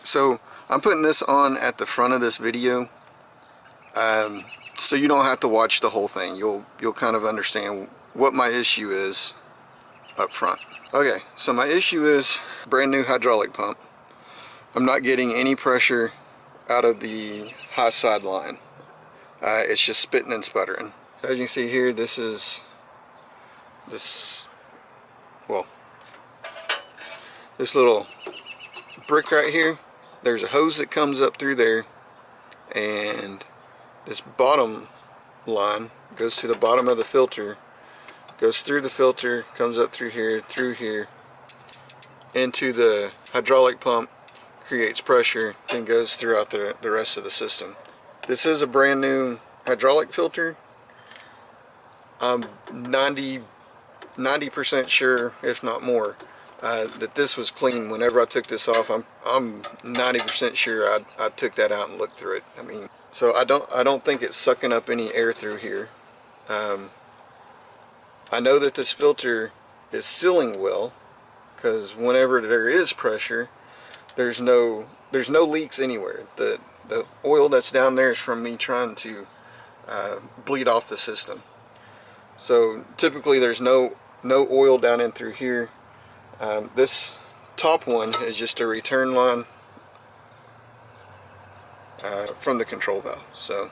So I'm putting this on at the front of this video, so you don't have to watch the whole thing. You'll kind of understand what my issue is up front. Okay, so my issue is brand new hydraulic pump. I'm not getting any pressure out of the high side line. It's just spitting and sputtering. So as you can see here, this little brick right here, there's a hose that comes up through there, and this bottom line goes to the bottom of the filter, goes through the filter, comes up through here, into the hydraulic pump, creates pressure, then goes throughout the rest of the system. This is a brand new hydraulic filter. I'm 90% sure, if not more, that this was clean whenever I took this off. I'm 90% sure I took that out and looked through it. I mean, so I don't think it's sucking up any air through here. I know that this filter is sealing well, because whenever there is pressure, there's no leaks anywhere. The oil that's down there is from me trying to bleed off the system. So typically there's no oil down in through here. This top one is just a return line from the control valve. So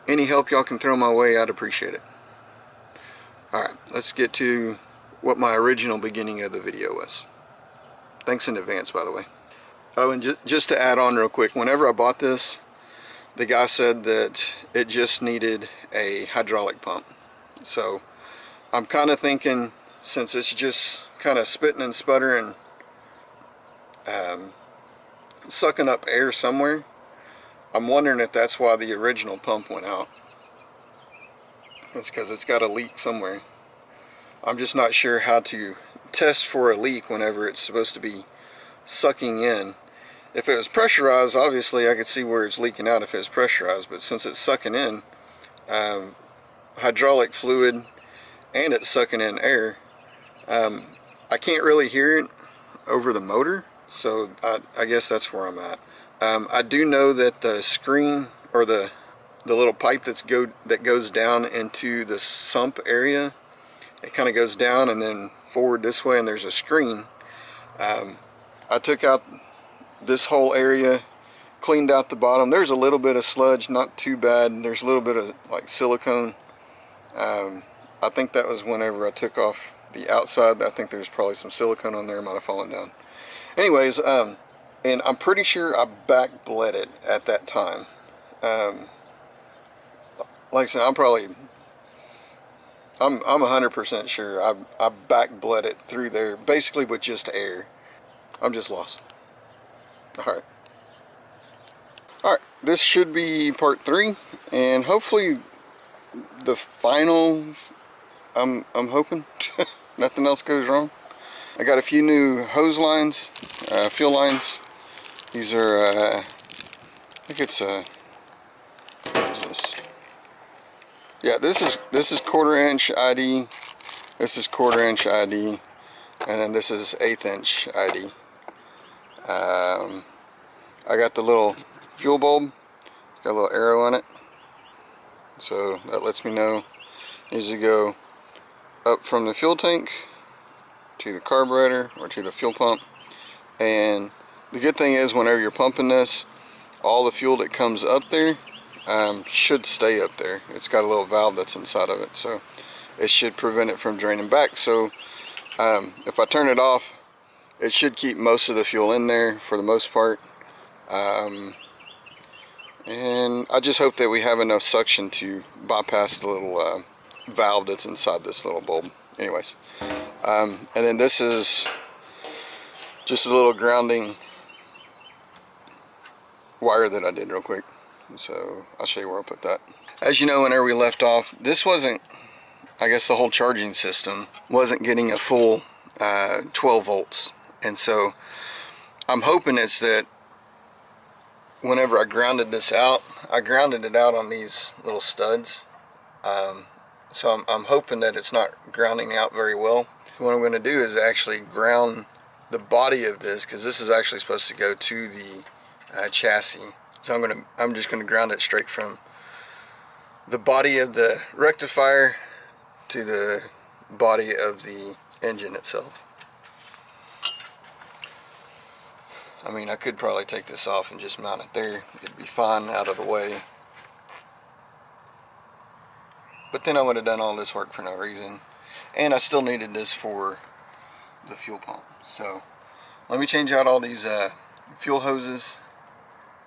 any help y'all can throw my way, I'd appreciate it. Alright, let's get to what my original beginning of the video was. Thanks in advance, by the way. Oh, and just to add on real quick, whenever I bought this, the guy said that it just needed a hydraulic pump. So I'm kind of thinking, since it's just kind of spitting and sputtering, sucking up air somewhere, I'm wondering if that's why the original pump went out. It's because it's got a leak somewhere. I'm just not sure how to test for a leak whenever it's supposed to be sucking in. If it was pressurized, obviously I could see where it's leaking out if it was pressurized, but since it's sucking in hydraulic fluid and it's sucking in air, I can't really hear it over the motor, so I guess that's where I'm at. I do know that the screen, or the little pipe that goes down into the sump area, it kind of goes down and then forward this way, and there's a screen. I took out this whole area, cleaned out the bottom. There's a little bit of sludge, not too bad. There's a little bit of like silicone. I think that was whenever I took off the outside. I think there's probably some silicone on there, it might have fallen down. Anyways, and I'm pretty sure I back bled it at that time. Like I said, I'm 100% sure I back bled it through there, basically with just air. I'm just lost. Alright, this should be part 3, and hopefully the final, I'm hoping nothing else goes wrong. I got a few new hose lines, fuel lines. These are I think it's what is this? Yeah, this is 1/4 inch ID, this is 1/4 inch ID, and then this is 1/8 inch ID. I got the little fuel bulb, got a little arrow on it, so that lets me know it needs to go up from the fuel tank to the carburetor or to the fuel pump. And the good thing is, whenever you're pumping this, all the fuel that comes up there should stay up there. It's got a little valve that's inside of it, so it should prevent it from draining back. So if I turn it off, it should keep most of the fuel in there for the most part. And I just hope that we have enough suction to bypass the little valve that's inside this little bulb. Anyways, and then this is just a little grounding wire that I did real quick. So I'll show you where I put that. As you know, whenever we left off, this wasn't, I guess the whole charging system wasn't getting a full 12 volts. And so I'm hoping it's that whenever I grounded this out, I grounded it out on these little studs. So I'm hoping that it's not grounding out very well. What I'm going to do is actually ground the body of this, because this is actually supposed to go to the chassis. So I'm just gonna ground it straight from the body of the rectifier to the body of the engine itself. I mean, I could probably take this off and just mount it there. It'd be fine out of the way. But then I would have done all this work for no reason. And I still needed this for the fuel pump. So let me change out all these fuel hoses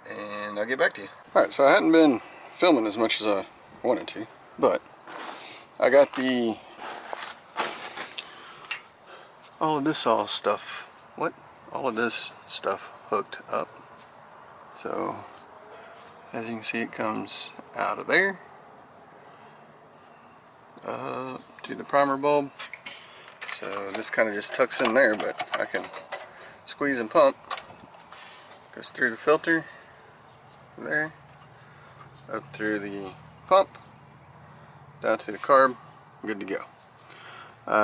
and I'll get back to you. Alright, so I hadn't been filming as much as I wanted to, but I got all of this stuff hooked up. So as you can see, it comes out of there to the primer bulb. So this kind of just tucks in there, but I can squeeze and pump. Goes through the filter there, up through the pump, down to the carb, good to go.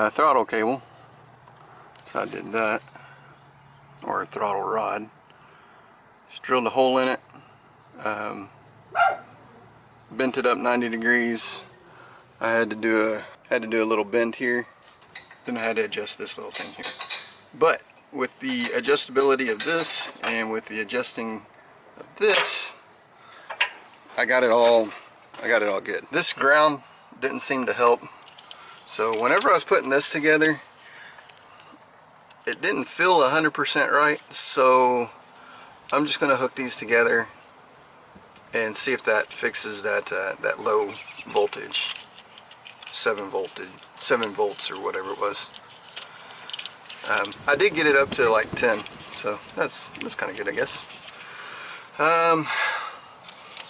Throttle cable, so I did that, or a throttle rod. Just drilled a hole in it, bent it up 90 degrees. I had to do a little bend here. Then I had to adjust this little thing here. But with the adjustability of this and with the adjusting of this, I got it all good. This ground didn't seem to help. So whenever I was putting this together, it didn't feel 100% right. So I'm just going to hook these together and see if that fixes that low voltage. 7 volts or whatever it was. I did get it up to like 10, so that's kind of good, I guess. I'm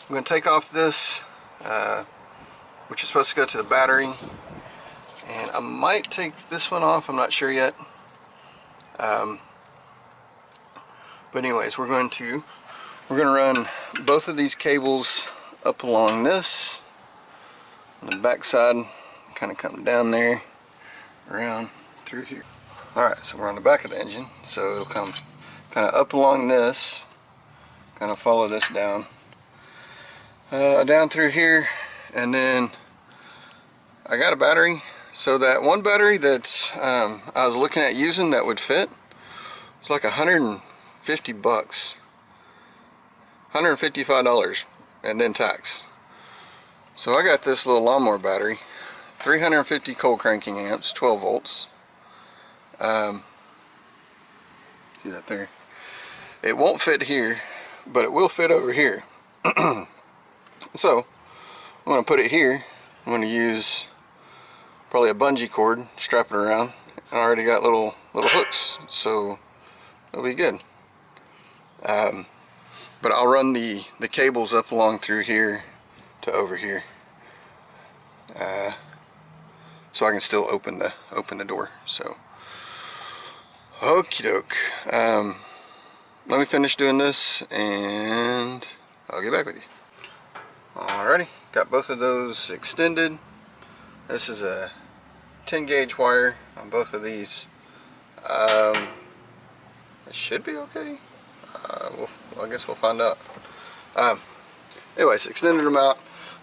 going to take off this, which is supposed to go to the battery, and I might take this one off. I'm not sure yet. But anyways, we're going to run both of these cables up along this on the back side. Kind of come down there, around through here. Alright, so we're on the back of the engine, so it'll come kind of up along this, kind of follow this down, down through here, and then I got a battery. So that one battery that's I was looking at using that would fit, it's like $150, $155, and then tax. So I got this little lawnmower battery. 350 cold cranking amps, 12 volts. See that there? It won't fit here, but it will fit over here. So I'm going to put it here. I'm going to use probably a bungee cord, strap it around. I already got little hooks, so it'll be good. But I'll run the cables up along through here to over here. So I can still open the door. So, okie doke. Let me finish doing this, and I'll get back with you. Alrighty, got both of those extended. This is a 10 gauge wire on both of these. It should be okay. I guess we'll find out. Anyways, extended them out.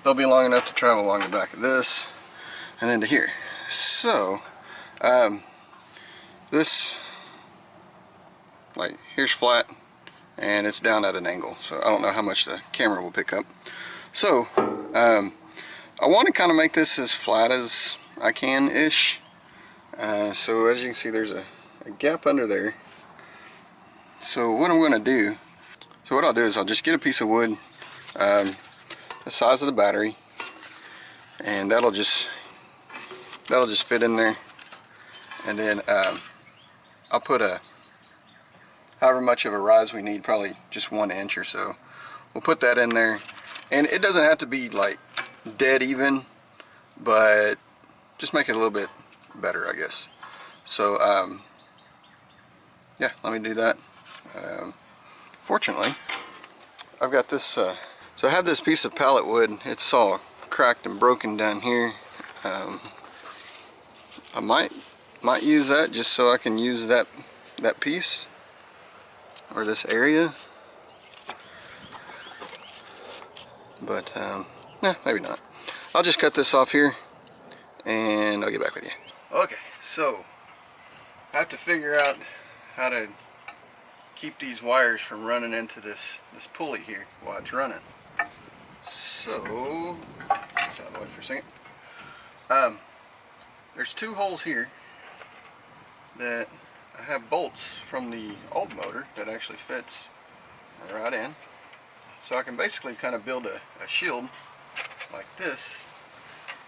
They'll be long enough to travel along the back of this and then to here. So this, like, here's flat and it's down at an angle, so I don't know how much the camera will pick up. So I want to kind of make this as flat as I can ish. So as you can see, there's a gap under there. So what I'm going to do, what I'll do is I'll just get a piece of wood the size of the battery, and that'll just fit in there, and then I'll put however much of a rise we need, probably just 1 inch or so. We'll put that in there, and it doesn't have to be like dead even, but just make it a little bit better, I guess. So yeah, let me do that. Fortunately, I've got this, so I have this piece of pallet wood. It's all cracked and broken down here. I might use that just so I can use that that piece or this area, but nah, maybe not. I'll just cut this off here and I'll get back with you. Okay, so I have to figure out how to keep these wires from running into this pulley here while it's running. So, get this out of the way for a second. There's two holes here that I have bolts from the old motor that actually fits right in. So I can basically kind of build a shield like this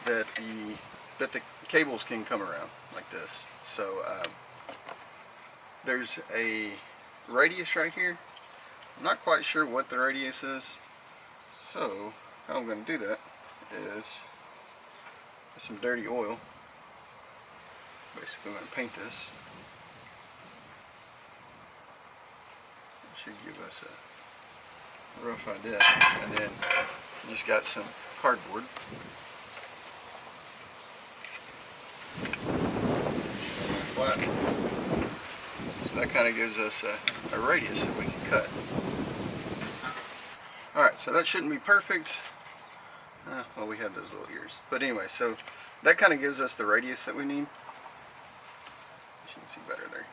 that the cables can come around like this. So there's a radius right here. I'm not quite sure what the radius is. So how I'm going to do that is with some dirty oil. Basically I'm going to paint this. It should give us a rough idea. And then you just got some cardboard. Flat. So that kind of gives us a radius that we can cut. Alright, so that shouldn't be perfect. Well, we had those little ears. But anyway, so that kind of gives us the radius that we need. You can see better there.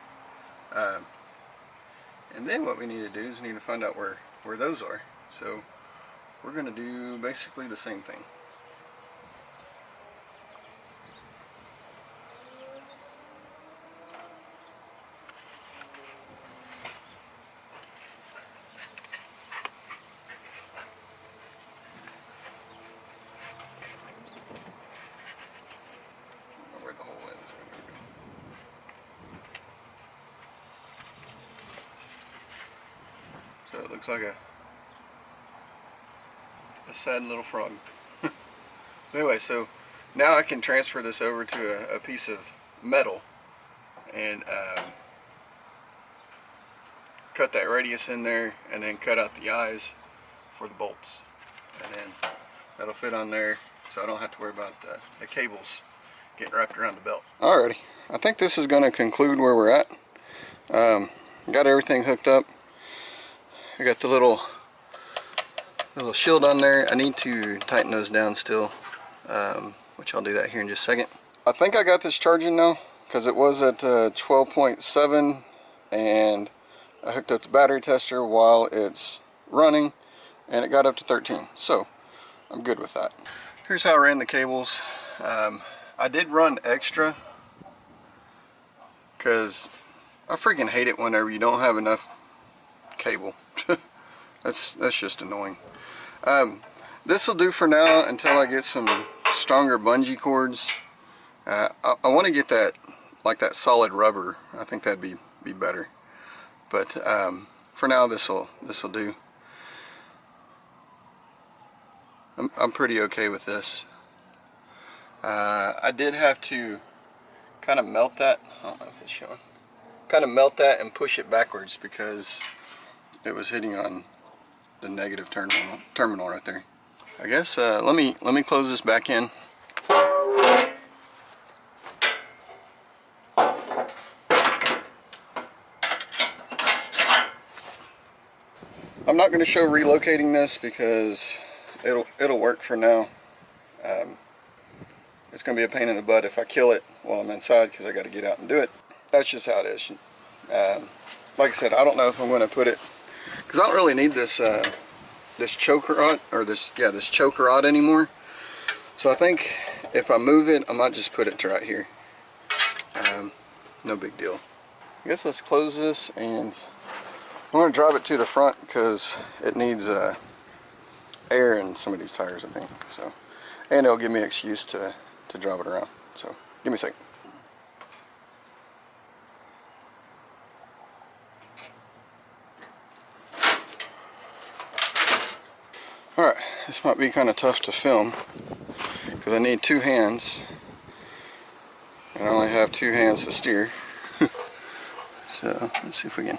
And then what we need to do is we need to find out where those are. So we're going to do basically the same thing. So it looks like a sad little frog. Anyway, so now I can transfer this over to a piece of metal and cut that radius in there and then cut out the eyes for the bolts. And then that'll fit on there so I don't have to worry about the cables getting wrapped around the belt. Alrighty, I think this is going to conclude where we're at. Got everything hooked up. I got the little shield on there. I need to tighten those down still, which I'll do that here in just a second. I think I got this charging now because it was at 12.7 and I hooked up the battery tester while it's running and it got up to 13. So I'm good with that. Here's how I ran the cables. I did run extra because I freaking hate it whenever you don't have enough cable. That's just annoying. This will do for now until I get some stronger bungee cords. I want to get that like that solid rubber. I think that'd be better. But for now, this will do. I'm pretty okay with this. I did have to kind of melt that. I don't know if it's showing. Kind of melt that and push it backwards because it was hitting on the negative terminal right there. I guess let me close this back in. I'm not going to show relocating this because it'll work for now. It's going to be a pain in the butt if I kill it while I'm inside because I got to get out and do it. That's just how it is. Like I said, I don't know if I'm going to put it because I don't really need this this choke rod or this choke rod anymore. So I think if I move it, I might just put it to right here. No big deal. I guess let's close this and I'm going to drive it to the front because it needs air in some of these tires, I think. So, and it'll give me an excuse to drive it around. So give me a second. Alright, this might be kind of tough to film because I need two hands and I only have two hands to steer. So let's see if we can.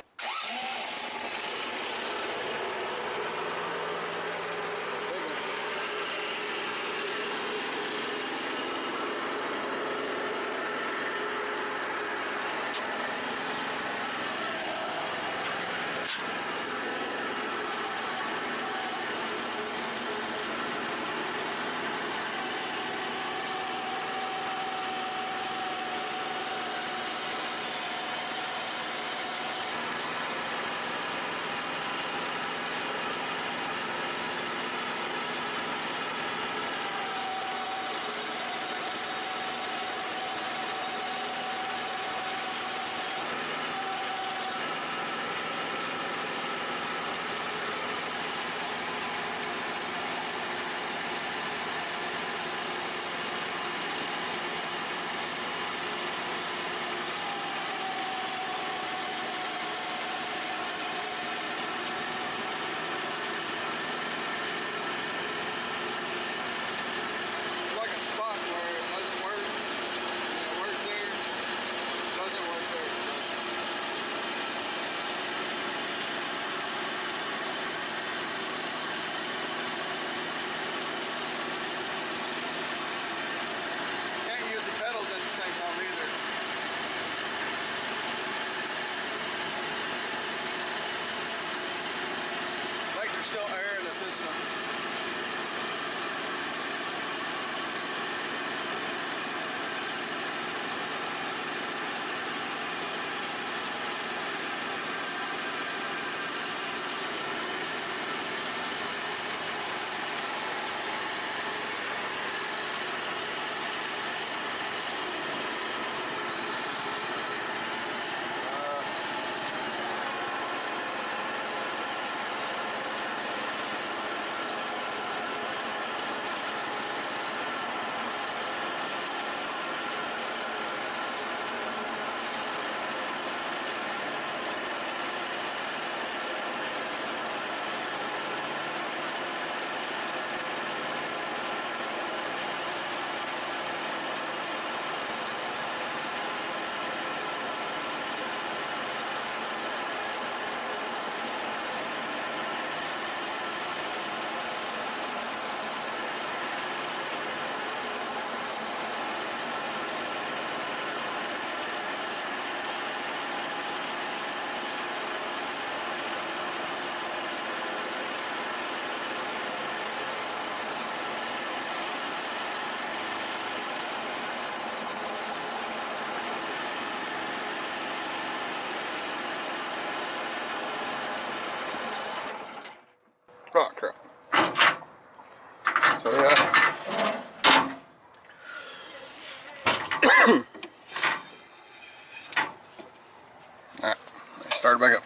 start it back up.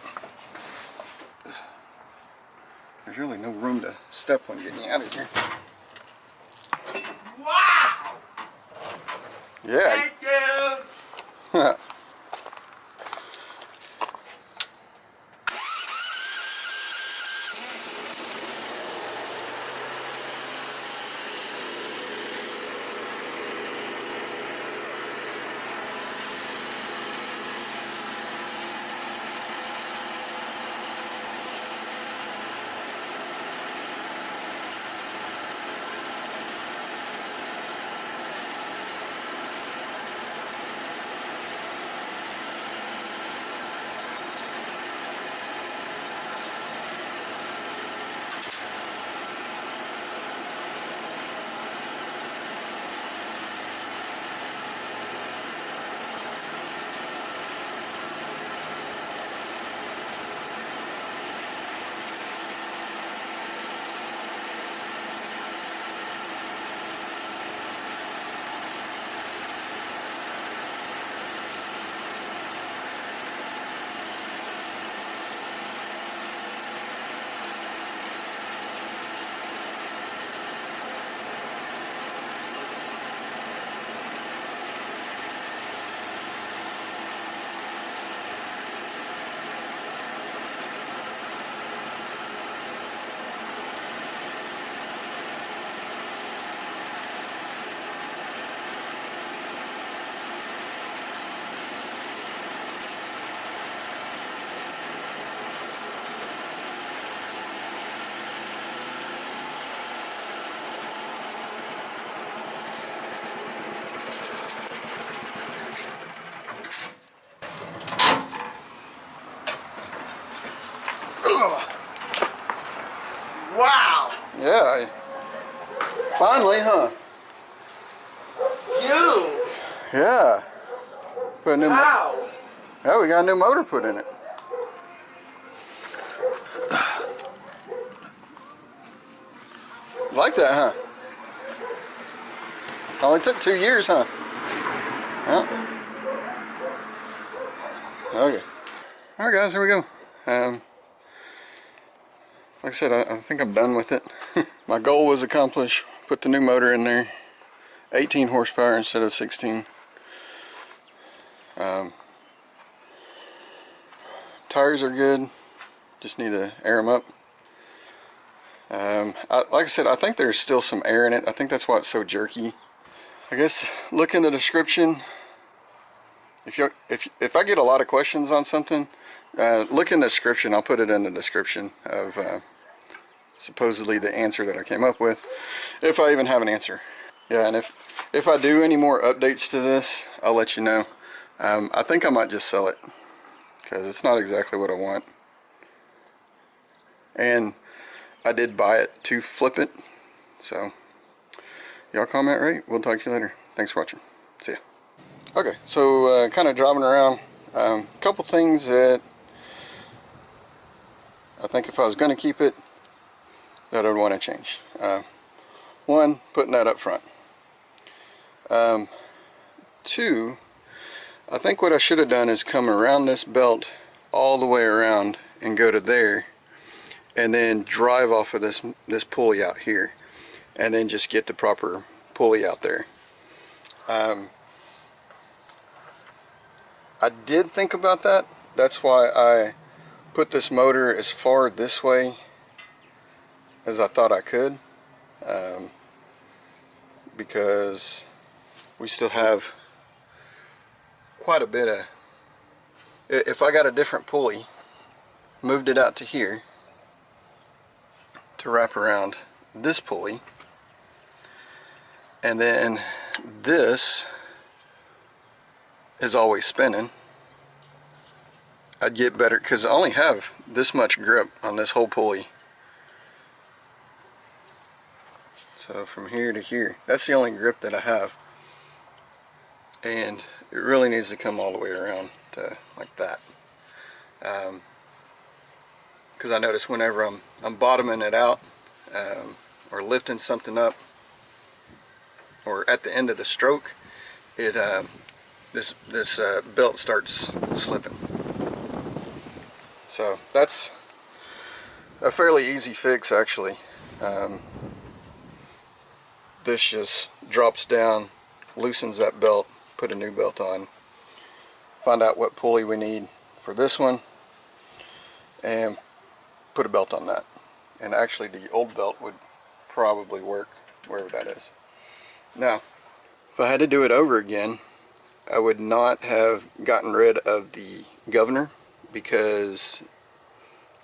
There's really no room to step when getting out of here. Wow! Yeah. Thank you! Wow! Yeah. Finally, huh? You! Yeah. Put a new Wow! yeah, we got a new motor put in it. Like that, huh? Only took 2 years, huh? Yeah. Okay. Alright guys, here we go. Like I said, I think I'm done with it. My goal was accomplished. Put the new motor in there. 18 horsepower instead of 16. Tires are good. Just need to air them up. Like I said, I think there's still some air in it. I think that's why it's so jerky. I guess look in the description. If I get a lot of questions on something, look in the description. I'll put it in the description of supposedly the answer that I came up with, if I even have an answer. Yeah, and if I do any more updates to this, I'll let you know. I think I might just sell it because it's not exactly what I want. And I did buy it to flip it. So y'all comment right. We'll talk to you later. Thanks for watching. See ya. Okay, so kind of driving around. A couple things that I think if I was going to keep it, that I'd want to change. One, putting that up front. Two, I think what I should have done is come around this belt all the way around and go to there, and then drive off of this pulley out here, and then just get the proper pulley out there. I did think about that. That's why I put this motor as far this way as I thought I could, because we still have quite a bit of, if I got a different pulley, moved it out to here to wrap around this pulley, and then this is always spinning, I'd get better, because I only have this much grip on this whole pulley. So from here to here, that's the only grip that I have, and it really needs to come all the way around to like that, because I notice whenever I'm bottoming it out, or lifting something up, or at the end of the stroke, it this belt starts slipping. So that's a fairly easy fix, actually. This just drops down, loosens that belt, put a new belt on, find out what pulley we need for this one, and put a belt on that. And actually the old belt would probably work wherever that is. Now, if I had to do it over again, I would not have gotten rid of the governor, because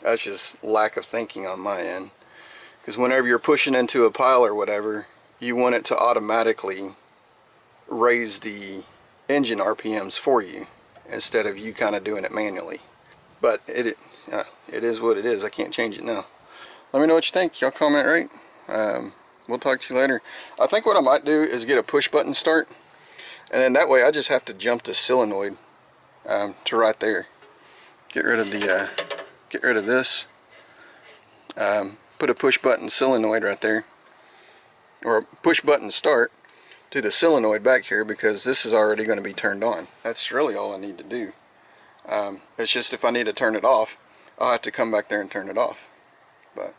that's just lack of thinking on my end. Because whenever you're pushing into a pile or whatever, you want it to automatically raise the engine RPMs for you instead of you kind of doing it manually. But it is what it is. I can't change it now. Let me know what you think. Y'all comment, right? We'll talk to you later. I think what I might do is get a push button start, and then that way I just have to jump the solenoid to right there. Get rid of this. Put a push button solenoid right there, or a push button start to the solenoid back here, because this is already going to be turned on. That's really all I need to do. It's just if I need to turn it off, I'll have to come back there and turn it off. But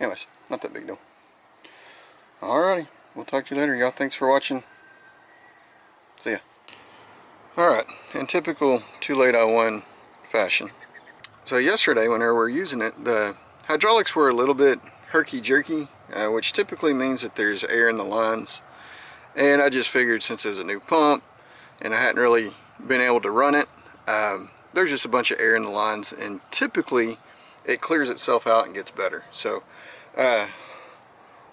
anyways, not that big deal. Alrighty, we'll talk to you later, y'all. Thanks for watching. See ya. Alright, in typical too late I won fashion. So yesterday, whenever we were using it, the hydraulics were a little bit herky-jerky, which typically means that there's air in the lines. And I just figured, since it's a new pump and I hadn't really been able to run it, there's just a bunch of air in the lines, and typically it clears itself out and gets better. So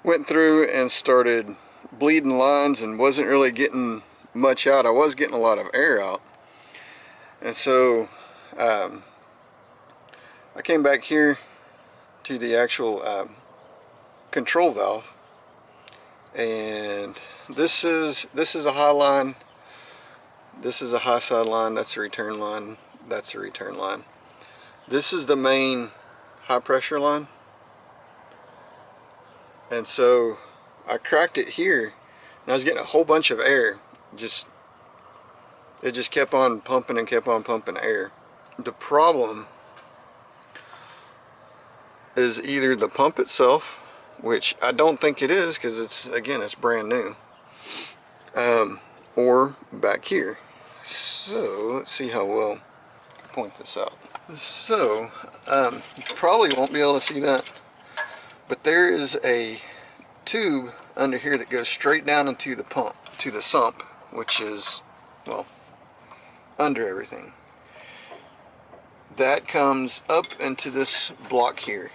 went through and started bleeding lines and wasn't really getting much out. I was getting a lot of air out, and so I came back here to the actual control valve, and this is a high line, this is a high side line, that's a return line, that's a return line. This is the main high pressure line, and so I cracked it here, and I was getting a whole bunch of air. It just kept on pumping and kept on pumping air. The problem is either the pump itself, which I don't think it is, because it's brand new, or back here. So let's see how well I can point this out. So you probably won't be able to see that, but there is a tube under here that goes straight down into the pump, to the sump, which is, well, under everything. That comes up into this block here.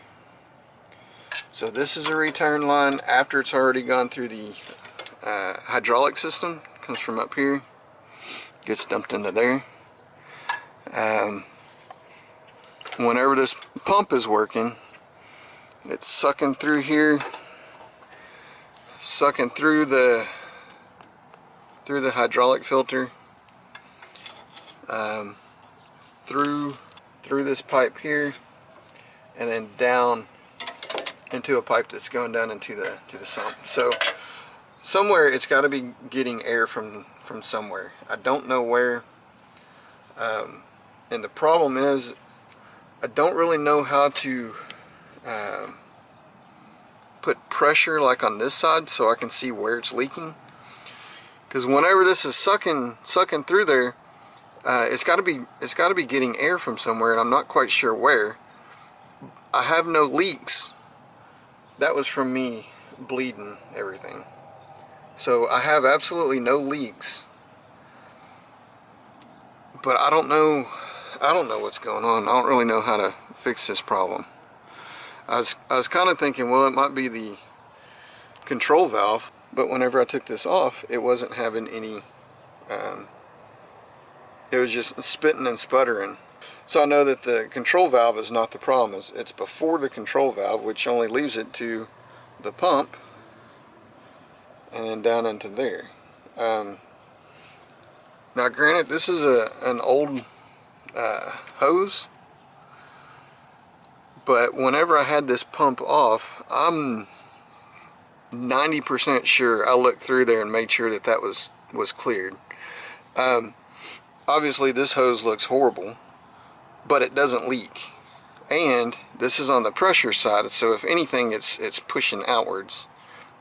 So this is a return line after it's already gone through the hydraulic system. Comes from up here, gets dumped into there. Whenever this pump is working, it's sucking through here, sucking through the hydraulic filter, through this pipe here, and then down into a pipe that's going down into the sump. So somewhere it's got to be getting air from somewhere. I don't know where, and the problem is I don't really know how to put pressure like on this side so I can see where it's leaking, because whenever this is sucking through there, it's got to be getting air from somewhere, and I'm not quite sure where. I have no leaks. That was from me bleeding everything. So I have absolutely no leaks. But I don't know what's going on. I don't really know how to fix this problem. I was kind of thinking, well, it might be the control valve, but whenever I took this off, it wasn't having any, it was just spitting and sputtering. So I know that the control valve is not the problem. It's before the control valve, which only leaves it to the pump and then down into there. Now granted, this is an old hose, but whenever I had this pump off, I'm 90% sure I looked through there and made sure that that was cleared. Obviously this hose looks horrible. but it doesn't leak. And this is on the pressure side, so if anything, it's pushing outwards.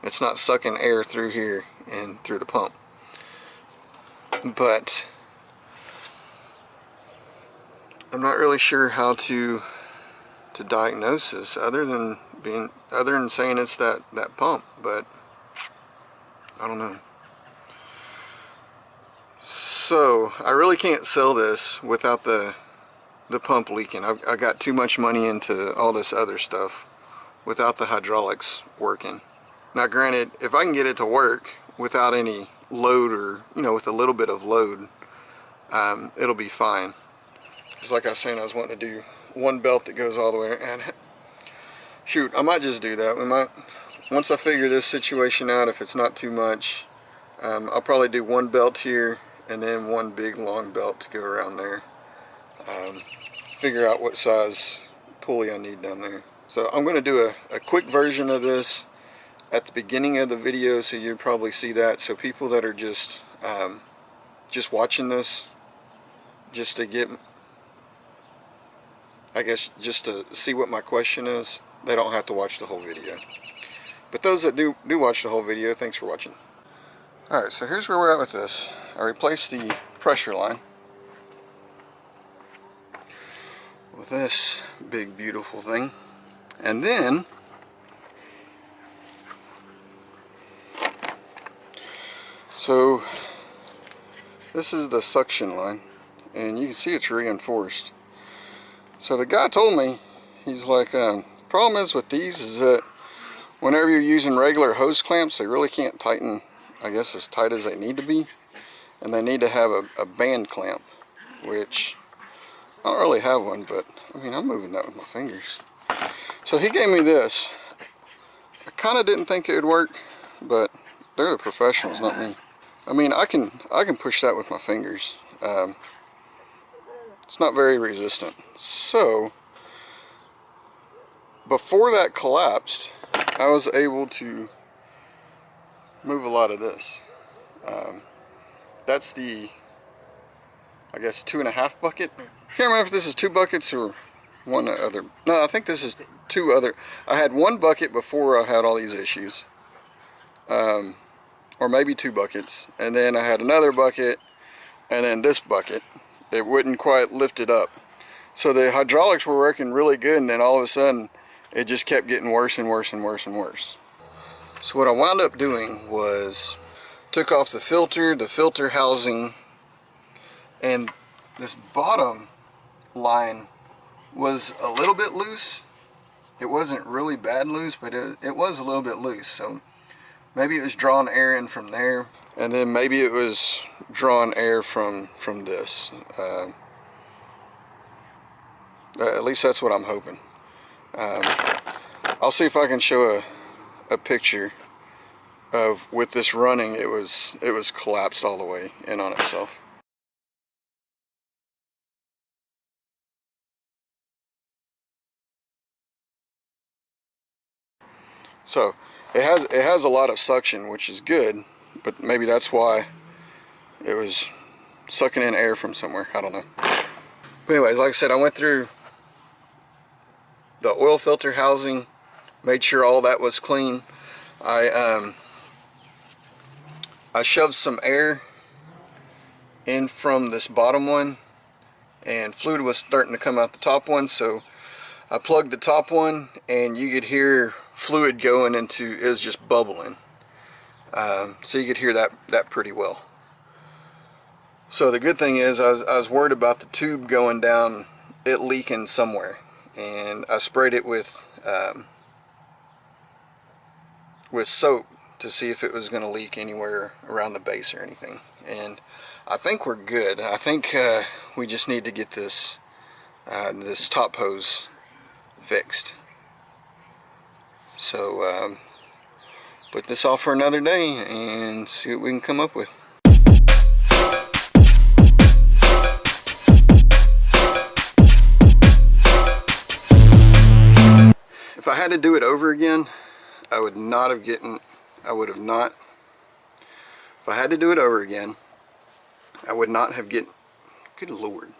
It's not sucking air through here and through the pump. But I'm not really sure how to diagnose this other than saying it's that pump, but I don't know. So I really can't sell this without the pump leaking. I got too much money into all this other stuff without the hydraulics working. Now granted, if I can get it to work without any load, or with a little bit of load, it'll be fine. It's like I was saying, I was wanting to do one belt that goes all the way, and shoot, I might just do that. Once I figure this situation out, if it's not too much, I'll probably do one belt here and then one big long belt to go around there. Figure out what size pulley I need down there. So I'm going to do a quick version of this at the beginning of the video, so you'll probably see that. So people that are just watching this, just to get, I guess, just to see what my question is, they don't have to watch the whole video. But those that do watch the whole video, thanks for watching. Alright, so here's where we're at with this. I replaced the pressure line with this big beautiful thing. And then so this is the suction line, and you can see it's reinforced. So the guy told me, he's like, problem is with these is that whenever you're using regular hose clamps, they really can't tighten, I guess, as tight as they need to be, and they need to have a band clamp, which I don't really have one, but I mean, I'm moving that with my fingers. So he gave me this. I kind of didn't think it would work, but they're the professionals, not me. I mean, I can push that with my fingers. It's not very resistant. So before that collapsed, I was able to move a lot of this. That's the, I guess, 2.5 bucket. I can't remember if this is 2 buckets or one other. No, I think this is 2 other. I had 1 bucket before I had all these issues. Or maybe 2 buckets. And then I had another bucket, and then this bucket. It wouldn't quite lift it up. So the hydraulics were working really good, and then all of a sudden it just kept getting worse and worse and worse and worse. So what I wound up doing was took off the filter housing, and this bottom line was a little bit loose. It wasn't really bad loose, but it was a little bit loose. So maybe it was drawing air in from there, and then maybe it was drawing air from this. At least that's what I'm hoping. I'll see if I can show a picture of, with this running, it was collapsed all the way in on itself. So it has a lot of suction, which is good, but maybe that's why it was sucking in air from somewhere. I don't know. But anyways, like I said, I went through the oil filter housing, made sure all that was clean. I shoved some air in from this bottom one, and fluid was starting to come out the top one, so I plugged the top one, and you could hear fluid going into, it was just bubbling. So you could hear that pretty well. So the good thing is I was worried about the tube going down, it leaking somewhere, and I sprayed it with soap to see if it was going to leak anywhere around the base or anything, and I think we're good. I think we just need to get this this top hose fixed. So put this off for another day and see what we can come up with. If I had to do it over again, I would not have if I had to do it over again, I would not have good Lord.